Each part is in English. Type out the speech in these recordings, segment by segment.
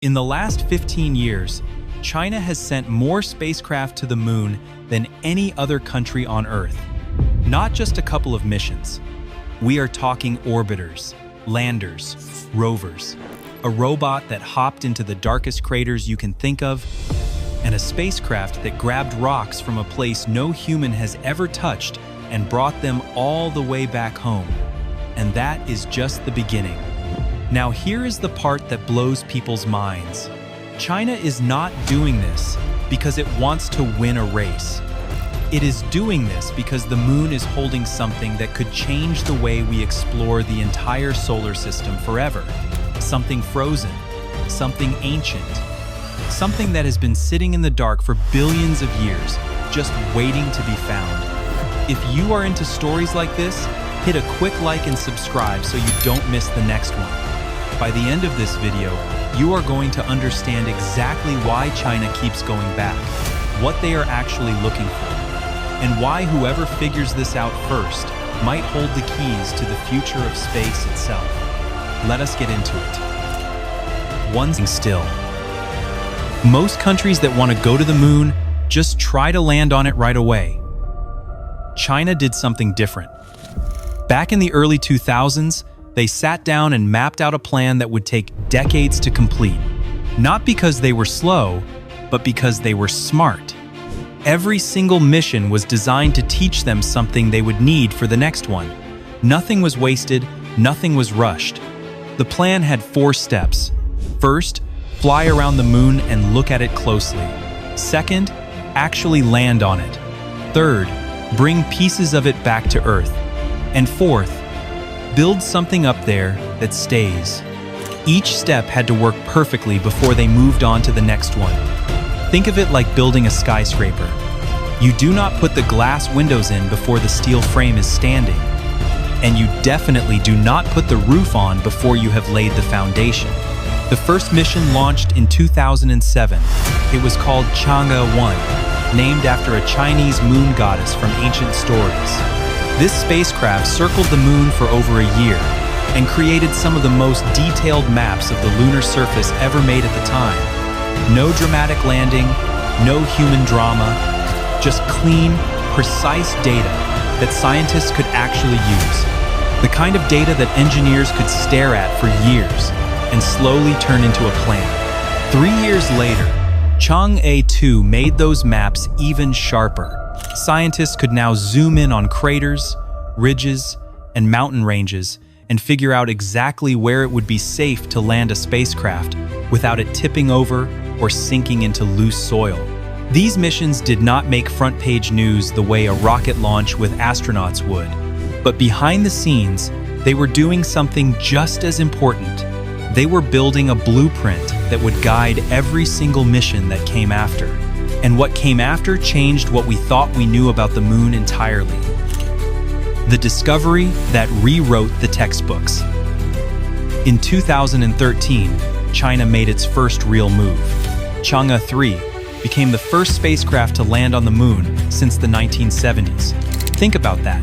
In the last 15 years, China has sent more spacecraft to the moon than any other country on Earth. Not just a couple of missions. We are talking orbiters, landers, rovers, a robot that hopped into the darkest craters you can think of, and a spacecraft that grabbed rocks from a place no human has ever touched and brought them all the way back home. And that is just the beginning. Now here is the part that blows people's minds. China is not doing this because it wants to win a race. It is doing this because the moon is holding something that could change the way we explore the entire solar system forever. Something frozen, something ancient, something that has been sitting in the dark for billions of years, just waiting to be found. If you are into stories like this, hit a quick like and subscribe so you don't miss the next one. By the end of this video, you are going to understand exactly why China keeps going back, what they are actually looking for, and why whoever figures this out first might hold the keys to the future of space itself. Let us get into it. One thing still. Most countries that want to go to the moon just try to land on it right away. China did something different. Back in the early 2000s, they sat down and mapped out a plan that would take decades to complete. Not because they were slow, but because they were smart. Every single mission was designed to teach them something they would need for the next one. Nothing was wasted, nothing was rushed. The plan had 4 steps. First, fly around the moon and look at it closely. Second, actually land on it. Third, bring pieces of it back to Earth. And fourth, build something up there that stays. Each step had to work perfectly before they moved on to the next one. Think of it like building a skyscraper. You do not put the glass windows in before the steel frame is standing. And you definitely do not put the roof on before you have laid the foundation. The first mission launched in 2007. It was called Chang'e 1, named after a Chinese moon goddess from ancient stories. This spacecraft circled the moon for over a year and created some of the most detailed maps of the lunar surface ever made at the time. No dramatic landing, no human drama, just clean, precise data that scientists could actually use. The kind of data that engineers could stare at for years and slowly turn into a plan. 3 years later, Chang'e 2 made those maps even sharper. Scientists could now zoom in on craters, ridges, and mountain ranges and figure out exactly where it would be safe to land a spacecraft without it tipping over or sinking into loose soil. These missions did not make front-page news the way a rocket launch with astronauts would, but behind the scenes, they were doing something just as important. They were building a blueprint that would guide every single mission that came after. And what came after changed what we thought we knew about the moon entirely. The discovery that rewrote the textbooks. In 2013, China made its first real move. Chang'e 3 became the first spacecraft to land on the moon since the 1970s. Think about that.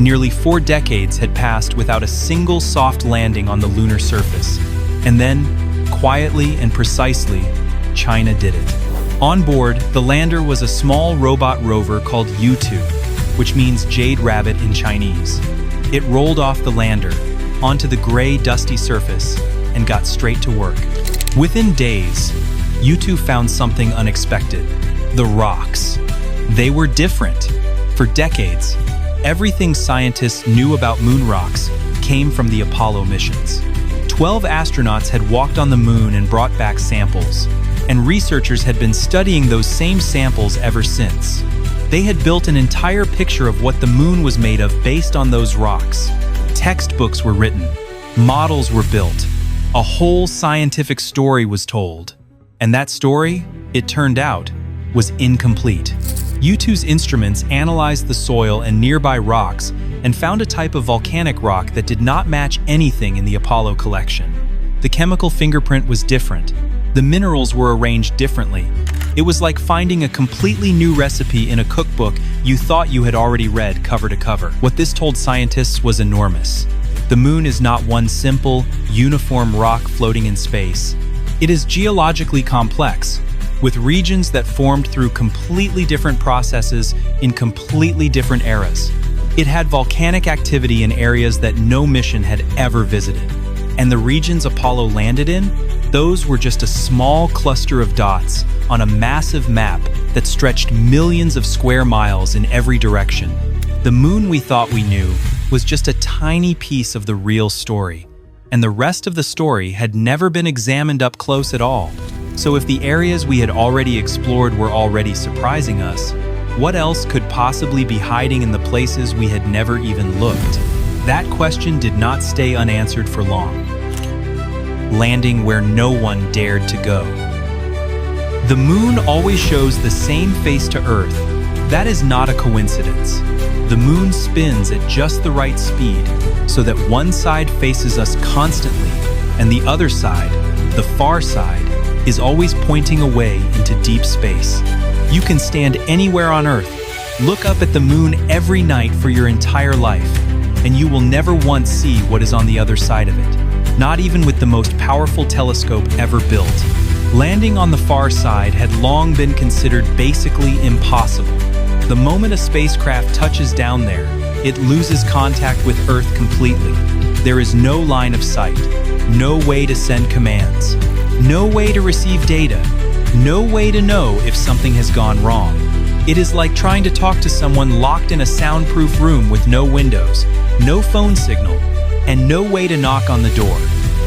Nearly 4 decades had passed without a single soft landing on the lunar surface. And then, quietly and precisely, China did it. On board, the lander was a small robot rover called Yutu, which means jade rabbit in Chinese. It rolled off the lander, onto the gray, dusty surface, and got straight to work. Within days, Yutu found something unexpected: the rocks. They were different. For decades, everything scientists knew about moon rocks came from the Apollo missions. 12 astronauts had walked on the moon and brought back samples. And researchers had been studying those same samples ever since. They had built an entire picture of what the moon was made of based on those rocks. Textbooks were written, models were built, a whole scientific story was told. And that story, it turned out, was incomplete. Yutu's instruments analyzed the soil and nearby rocks and found a type of volcanic rock that did not match anything in the Apollo collection. The chemical fingerprint was different. The minerals were arranged differently. It was like finding a completely new recipe in a cookbook you thought you had already read cover to cover. What this told scientists was enormous. The moon is not one simple, uniform rock floating in space. It is geologically complex, with regions that formed through completely different processes in completely different eras. It had volcanic activity in areas that no mission had ever visited. And the regions Apollo landed in, those were just a small cluster of dots on a massive map that stretched millions of square miles in every direction. The moon we thought we knew was just a tiny piece of the real story, and the rest of the story had never been examined up close at all. So if the areas we had already explored were already surprising us, what else could possibly be hiding in the places we had never even looked? That question did not stay unanswered for long, landing where no one dared to go. The moon always shows the same face to Earth. That is not a coincidence. The moon spins at just the right speed so that one side faces us constantly and the other side, the far side, is always pointing away into deep space. You can stand anywhere on Earth, look up at the moon every night for your entire life, and you will never once see what is on the other side of it, not even with the most powerful telescope ever built. Landing on the far side had long been considered basically impossible. The moment a spacecraft touches down there, it loses contact with Earth completely. There is no line of sight, no way to send commands, no way to receive data, no way to know if something has gone wrong. It is like trying to talk to someone locked in a soundproof room with no windows, no phone signal, and no way to knock on the door.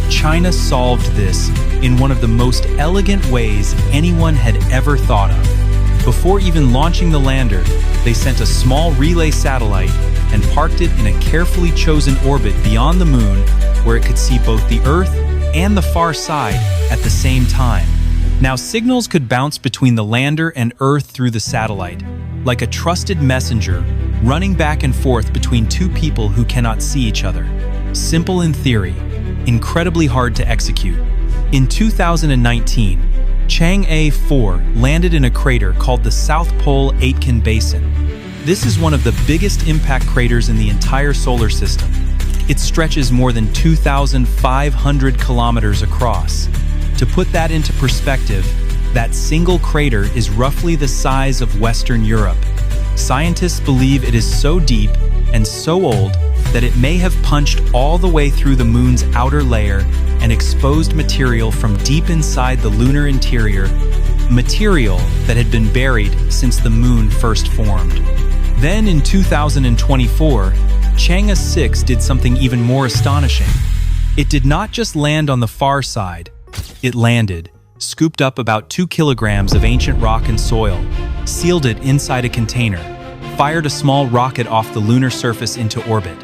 China solved this in one of the most elegant ways anyone had ever thought of. Before even launching the lander, they sent a small relay satellite and parked it in a carefully chosen orbit beyond the moon where it could see both the Earth and the far side at the same time. Now, signals could bounce between the lander and Earth through the satellite, like a trusted messenger running back and forth between two people who cannot see each other. Simple in theory, incredibly hard to execute. In 2019, Chang'e 4 landed in a crater called the South Pole Aitken Basin. This is one of the biggest impact craters in the entire solar system. It stretches more than 2,500 kilometers across. To put that into perspective, that single crater is roughly the size of Western Europe. Scientists believe it is so deep and so old that it may have punched all the way through the moon's outer layer and exposed material from deep inside the lunar interior, material that had been buried since the moon first formed. Then in 2024, Chang'e 6 did something even more astonishing. It did not just land on the far side. It landed, scooped up about 2 kilograms of ancient rock and soil, sealed it inside a container, fired a small rocket off the lunar surface into orbit,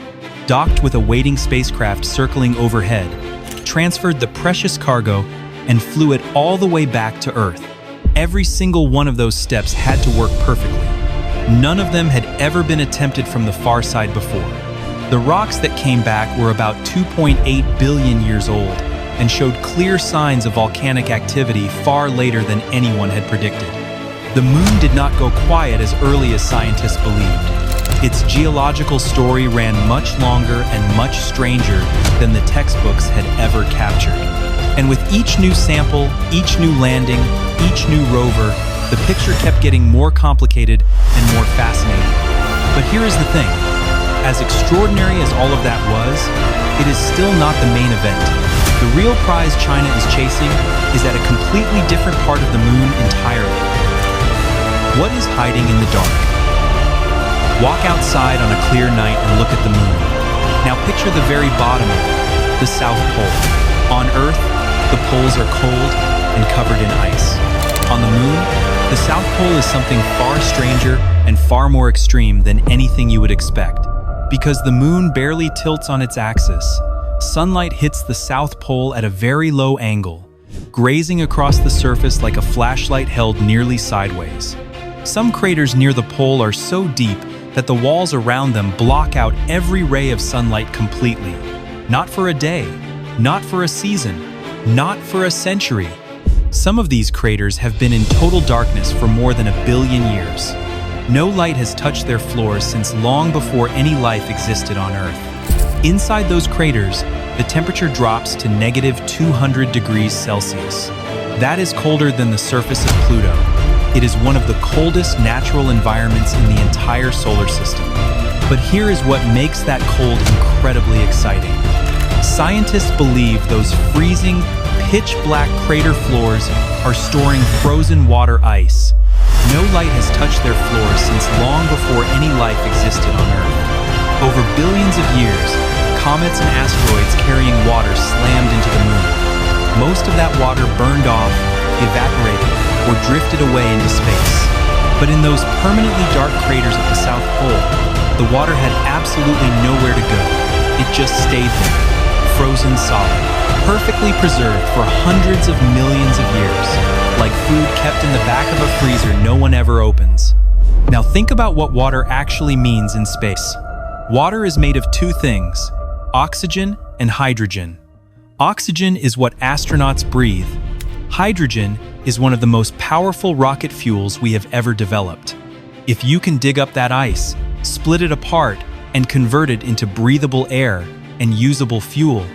docked with a waiting spacecraft circling overhead, transferred the precious cargo, and flew it all the way back to Earth. Every single one of those steps had to work perfectly. None of them had ever been attempted from the far side before. The rocks that came back were about 2.8 billion years old and showed clear signs of volcanic activity far later than anyone had predicted. The moon did not go quiet as early as scientists believed. Its geological story ran much longer and much stranger than the textbooks had ever captured. And with each new sample, each new landing, each new rover, the picture kept getting more complicated and more fascinating. But here is the thing. As extraordinary as all of that was, it is still not the main event. The real prize China is chasing is at a completely different part of the moon entirely. What is hiding in the dark? Walk outside on a clear night and look at the moon. Now picture the very bottom of it, the South Pole. On Earth, the poles are cold and covered in ice. On the moon, the South Pole is something far stranger and far more extreme than anything you would expect. Because the moon barely tilts on its axis, sunlight hits the South Pole at a very low angle, grazing across the surface like a flashlight held nearly sideways. Some craters near the pole are so deep that the walls around them block out every ray of sunlight completely. Not for a day, not for a season, not for a century. Some of these craters have been in total darkness for more than 1 billion years. No light has touched their floors since long before any life existed on Earth. Inside those craters, the temperature drops to -200 degrees Celsius. That is colder than the surface of Pluto. It is one of the coldest natural environments in the entire solar system. But here is what makes that cold incredibly exciting. Scientists believe those freezing, pitch-black crater floors are storing frozen water ice. No light has touched their floors since long before any life existed on Earth. Over billions of years, comets and asteroids carrying water slammed into the moon. Most of that water burned off, evaporated, or drifted away into space. But in those permanently dark craters at the South Pole, the water had absolutely nowhere to go. It just stayed there, frozen solid, perfectly preserved for hundreds of millions of years, like food kept in the back of a freezer no one ever opens. Now think about what water actually means in space. Water is made of two things: oxygen and hydrogen. Oxygen is what astronauts breathe. Hydrogen is one of the most powerful rocket fuels we have ever developed. If you can dig up that ice, split it apart, and convert it into breathable air and usable fuel,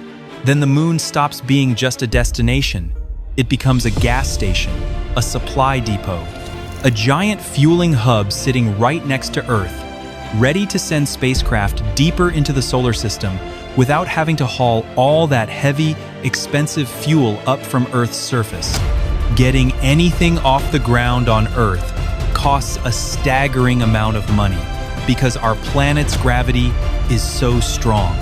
then the moon stops being just a destination. It becomes a gas station, a supply depot, a giant fueling hub sitting right next to Earth, ready to send spacecraft deeper into the solar system without having to haul all that heavy, expensive fuel up from Earth's surface. Getting anything off the ground on Earth costs a staggering amount of money because our planet's gravity is so strong.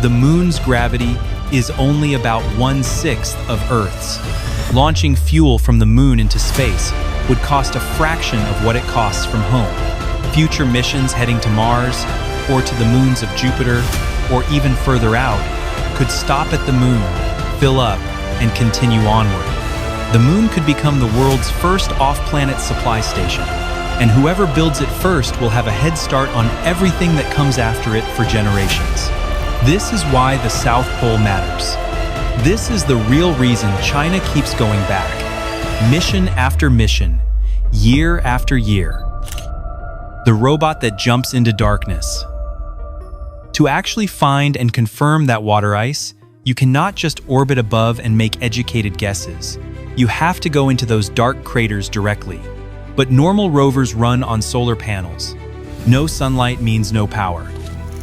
The moon's gravity is only about 1/6 of Earth's. Launching fuel from the moon into space would cost a fraction of what it costs from home. Future missions heading to Mars, or to the moons of Jupiter, or even further out, could stop at the moon, fill up, and continue onward. The moon could become the world's first off-planet supply station, and whoever builds it first will have a head start on everything that comes after it for generations. This is why the South Pole matters. This is the real reason China keeps going back, mission after mission, year after year. The robot that jumps into darkness. To actually find and confirm that water ice, you cannot just orbit above and make educated guesses. You have to go into those dark craters directly. But normal rovers run on solar panels. No sunlight means no power,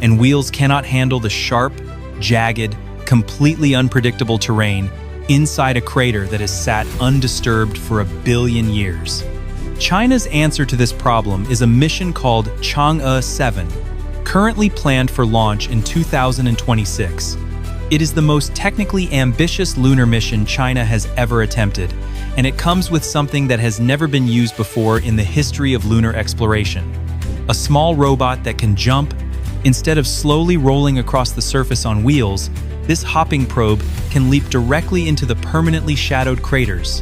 and wheels cannot handle the sharp, jagged, completely unpredictable terrain inside a crater that has sat undisturbed for 1 billion years. China's answer to this problem is a mission called Chang'e 7, currently planned for launch in 2026. It is the most technically ambitious lunar mission China has ever attempted, and it comes with something that has never been used before in the history of lunar exploration. A small robot that can jump. Instead of slowly rolling across the surface on wheels, this hopping probe can leap directly into the permanently shadowed craters.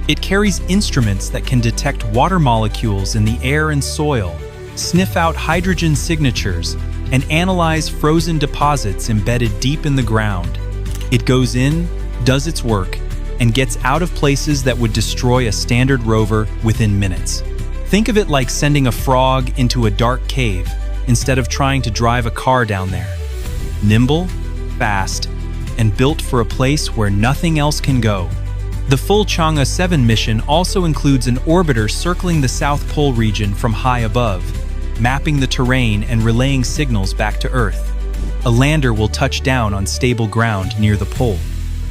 It carries instruments that can detect water molecules in the air and soil, sniff out hydrogen signatures, and analyze frozen deposits embedded deep in the ground. It goes in, does its work, and gets out of places that would destroy a standard rover within minutes. Think of it like sending a frog into a dark cave instead of trying to drive a car down there. Nimble, fast, and built for a place where nothing else can go. The full Chang'e 7 mission also includes an orbiter circling the South Pole region from high above, mapping the terrain and relaying signals back to Earth. A lander will touch down on stable ground near the pole.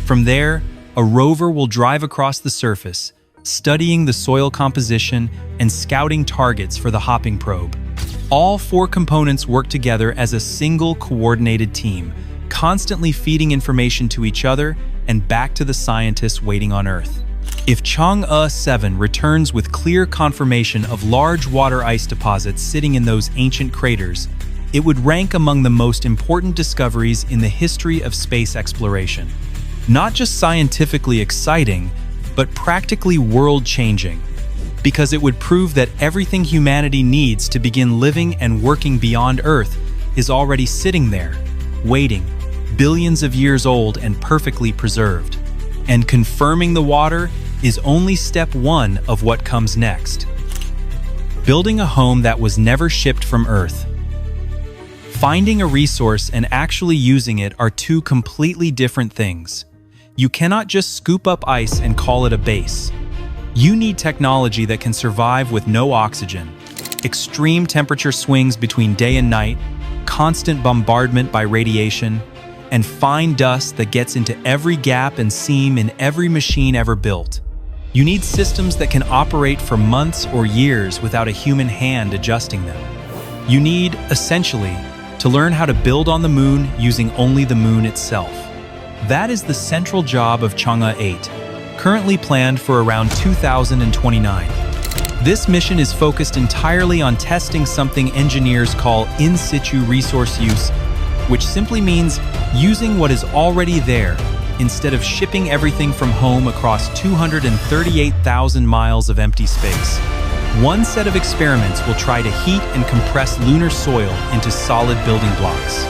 From there, a rover will drive across the surface, studying the soil composition and scouting targets for the hopping probe. All 4 components work together as a single coordinated team, constantly feeding information to each other and back to the scientists waiting on Earth. If Chang'e 7 returns with clear confirmation of large water ice deposits sitting in those ancient craters, it would rank among the most important discoveries in the history of space exploration. Not just scientifically exciting, but practically world-changing, because it would prove that everything humanity needs to begin living and working beyond Earth is already sitting there, waiting, billions of years old and perfectly preserved. And confirming the water is only step 1 of what comes next. Building a home that was never shipped from Earth. Finding a resource and actually using it are two completely different things. You cannot just scoop up ice and call it a base. You need technology that can survive with no oxygen, extreme temperature swings between day and night, constant bombardment by radiation, and fine dust that gets into every gap and seam in every machine ever built. You need systems that can operate for months or years without a human hand adjusting them. You need, essentially, to learn how to build on the moon using only the moon itself. That is the central job of Chang'e 8, currently planned for around 2029. This mission is focused entirely on testing something engineers call in situ resource use, which simply means using what is already there instead of shipping everything from home across 238,000 miles of empty space. One set of experiments will try to heat and compress lunar soil into solid building blocks.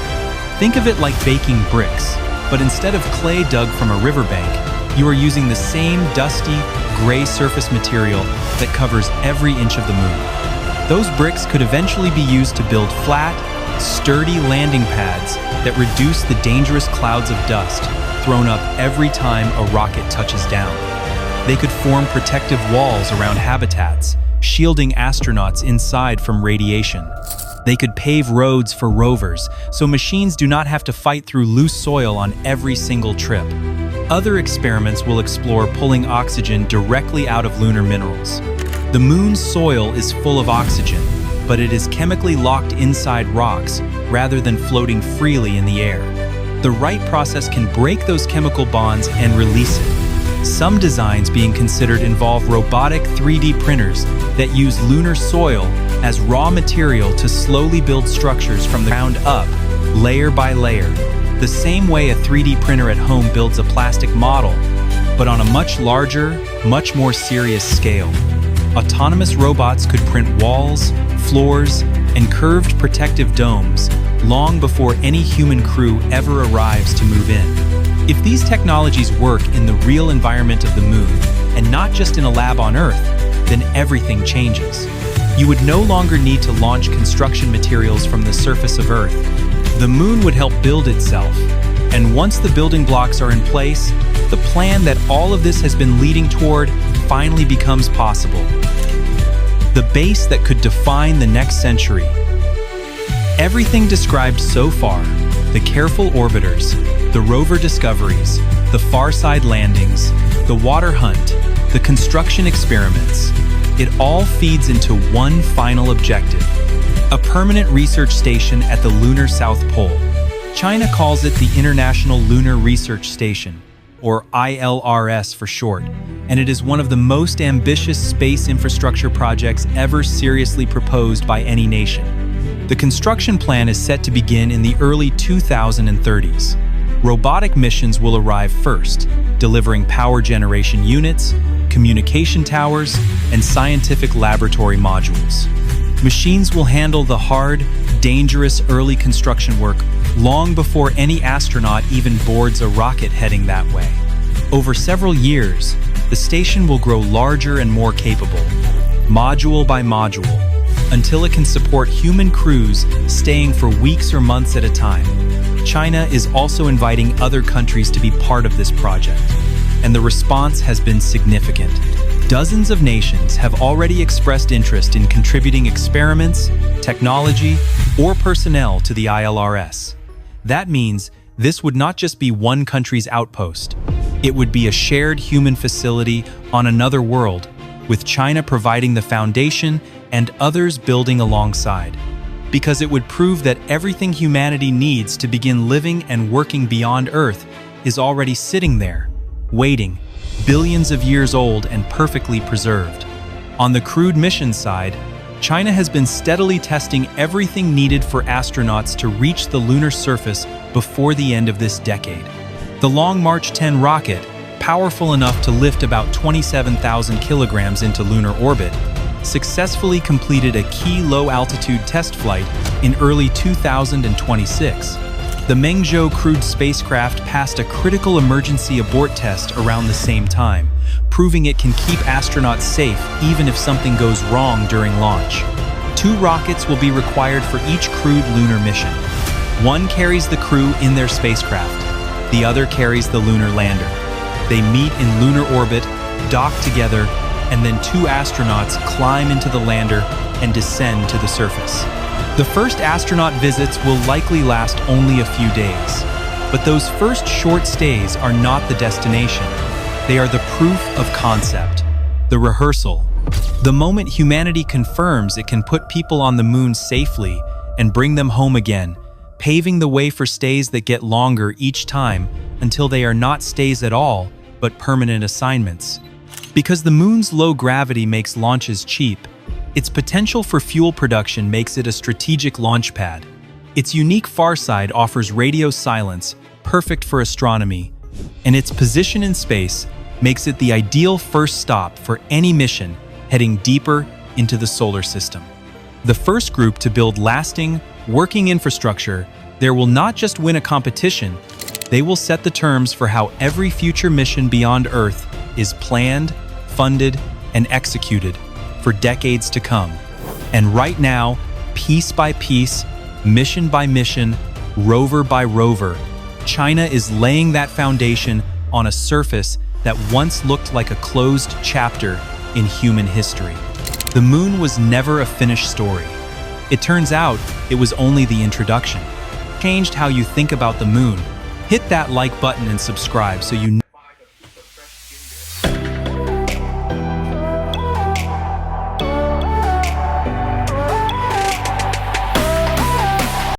Think of it like baking bricks, but instead of clay dug from a riverbank, you are using the same dusty, gray surface material that covers every inch of the moon. Those bricks could eventually be used to build flat, sturdy landing pads that reduce the dangerous clouds of dust thrown up every time a rocket touches down. They could form protective walls around habitats, shielding astronauts inside from radiation. They could pave roads for rovers, so machines do not have to fight through loose soil on every single trip. Other experiments will explore pulling oxygen directly out of lunar minerals. The moon's soil is full of oxygen, but it is chemically locked inside rocks rather than floating freely in the air. The right process can break those chemical bonds and release it. Some designs being considered involve robotic 3D printers that use lunar soil as raw material to slowly build structures from the ground up, layer by layer, the same way a 3D printer at home builds a plastic model, but on a much larger, much more serious scale. Autonomous robots could print walls, floors, and curved protective domes long before any human crew ever arrives to move in. If these technologies work in the real environment of the moon, and not just in a lab on Earth, then everything changes. You would no longer need to launch construction materials from the surface of Earth. The moon would help build itself, and once the building blocks are in place, the plan that all of this has been leading toward finally becomes possible. The base that could define the next century. Everything described so far, the careful orbiters, the rover discoveries, the far-side landings, the water hunt, the construction experiments, it all feeds into one final objective: a permanent research station at the lunar South Pole. China calls it the International Lunar Research Station, or ILRS for short, and it is one of the most ambitious space infrastructure projects ever seriously proposed by any nation. The construction plan is set to begin in the early 2030s. Robotic missions will arrive first, delivering power generation units, communication towers, and scientific laboratory modules. Machines will handle the hard, dangerous early construction work long before any astronaut even boards a rocket heading that way. Over several years, the station will grow larger and more capable, module by module, until it can support human crews staying for weeks or months at a time. China is also inviting other countries to be part of this project, and the response has been significant. Dozens of nations have already expressed interest in contributing experiments, technology, or personnel to the ILRS. That means this would not just be one country's outpost. It would be a shared human facility on another world, with China providing the foundation and others building alongside. Because it would prove that everything humanity needs to begin living and working beyond Earth is already sitting there, waiting, billions of years old and perfectly preserved. On the crewed mission side, China has been steadily testing everything needed for astronauts to reach the lunar surface before the end of this decade. The Long March 10 rocket, powerful enough to lift about 27,000 kilograms into lunar orbit, successfully completed a key low-altitude test flight in early 2026. The Mengzhou crewed spacecraft passed a critical emergency abort test around the same time, proving it can keep astronauts safe even if something goes wrong during launch. 2 rockets will be required for each crewed lunar mission, One carries the crew in their spacecraft. The other carries the lunar lander. They meet in lunar orbit, dock together, and then two astronauts climb into the lander and descend to the surface. The first astronaut visits will likely last only a few days, but those first short stays are not the destination. They are the proof of concept, the rehearsal. The moment humanity confirms it can put people on the moon safely and bring them home again, paving the way for stays that get longer each time until they are not stays at all, but permanent assignments. Because the moon's low gravity makes launches cheap, its potential for fuel production makes it a strategic launch pad. Its unique far side offers radio silence, perfect for astronomy, and its position in space makes it the ideal first stop for any mission heading deeper into the solar system. The first group to build lasting, working infrastructure, there will not just win a competition, they will set the terms for how every future mission beyond Earth is planned, funded, and executed for decades to come. And right now, piece by piece, mission by mission, rover by rover, China is laying that foundation on a surface that once looked like a closed chapter in human history. The moon was never a finished story. It turns out it was only the introduction. Changed how you think about the moon. Hit that like button and subscribe so you